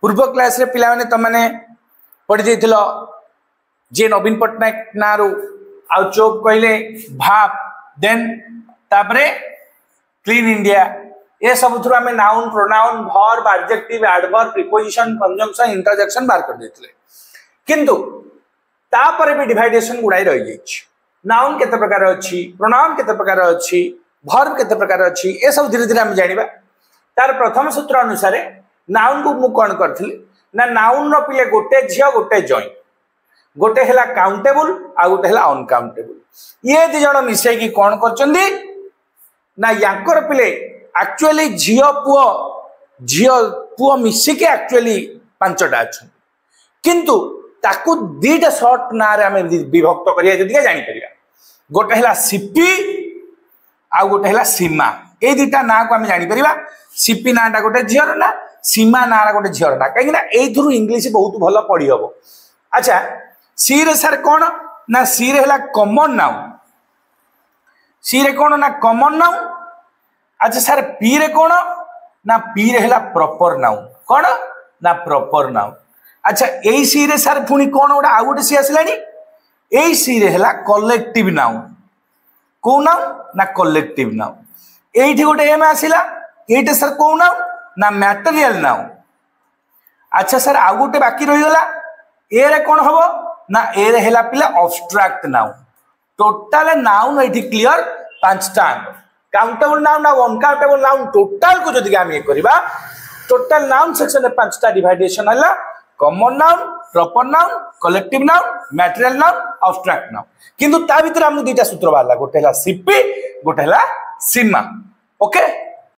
पूर्व क्लास रे पिला माने तमने पढ़ी देथिलो जे नवीन पटनायक नारू आ चोप कहले भाप देन तापरे क्लीन इंडिया ये सब थ्रू आमे noun pronoun verb adjective adverb preposition conjunction interjection बार कर देथिले किंतु तापर भी डिवाइडेशन गुड़ाई रही जाइए नाउन केते प्रकार अछि प्रोनाउन केते प्रकार अछि वर्ब केते प्रकार अछि ए सब धीरे धीरे हम जानिबा तार प्रथम सूत्र अनुसार नाउन को मु कोन करथिली ना नाउन रो पिले गोटे झियो गोटे जॉइन गोटे हला काउंटेबल आ गोटे हला अनकाउंटेबल ये दि जण मिसै की कोन करचंदी ना यांकर पिले एक्चुअली झियो पुओ मिसी के एक्चुअली पांचटा अछि किंतु ताकू दीटा शॉर्ट ना रे हमें विभक्त करिया जदि जानि परिया गोटे हला सीपी आ गोटे हला सीमा ए दीटा ना को हमें जानि परिबा सीपी नाटा गोटे झियर ना सीमा ना गोटे झियर ना काहे ना ए थ्रू इंग्लिश बहुत भलो पढी हबो अच्छा सी रे सर कोन ना सी रे हला कॉमन नाउन सी रे कोन ना कॉमन नाउन अच्छा सर पी रे कोन ना पी रे हला प्रॉपर नाउन कोन ना प्रॉपर नाउन अच्छा ए सी रे सर पुनी कोन ओडा आ गोटे सी आसलानी ए सी रे हला कलेक्टिव नाउन को नाउन ना कलेक्टिव नाउन एठी गोटे एम आसिला एटे सर को नाउन ना मटेरियल नाउन अच्छा सर आ गोटे बाकी रही गला ए रे कोन हबो ना ए रे हला पिला अब्स्ट्रैक्ट नाउन टोटल नाउन एठी क्लियर पांचटा काउंटेबल नाउन ना अनकाउंटेबल नाउन टोटल को जदि हम ये करबा टोटल नाउन सेक्शन में पांचटा डिवाइडेशन हला common noun proper noun collective noun material noun abstract noun किंतु ता भीतर हम दुईटा सूत्र बाहला गोटे हला सीपी गोटे हला सीमा ओके